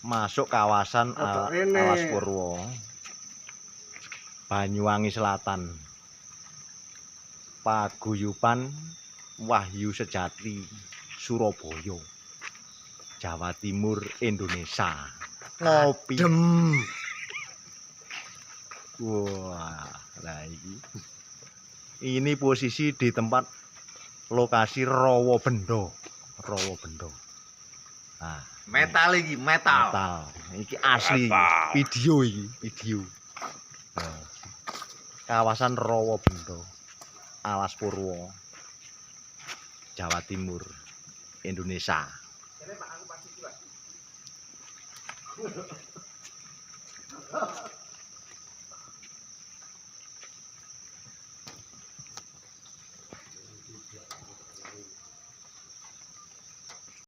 masuk kawasan Alas Purwo, Banyuwangi Selatan, Paguyuban Wahyu Sejati, Surabaya, Jawa Timur, Indonesia. Ngopi. Wah, nah ini posisi di tempat lokasi Rawabendo. Nah, metal iki, metal. Iki asli, video iki, video. Nah, kawasan Rawabendo, Alas Purwo, Jawa Timur, Indonesia.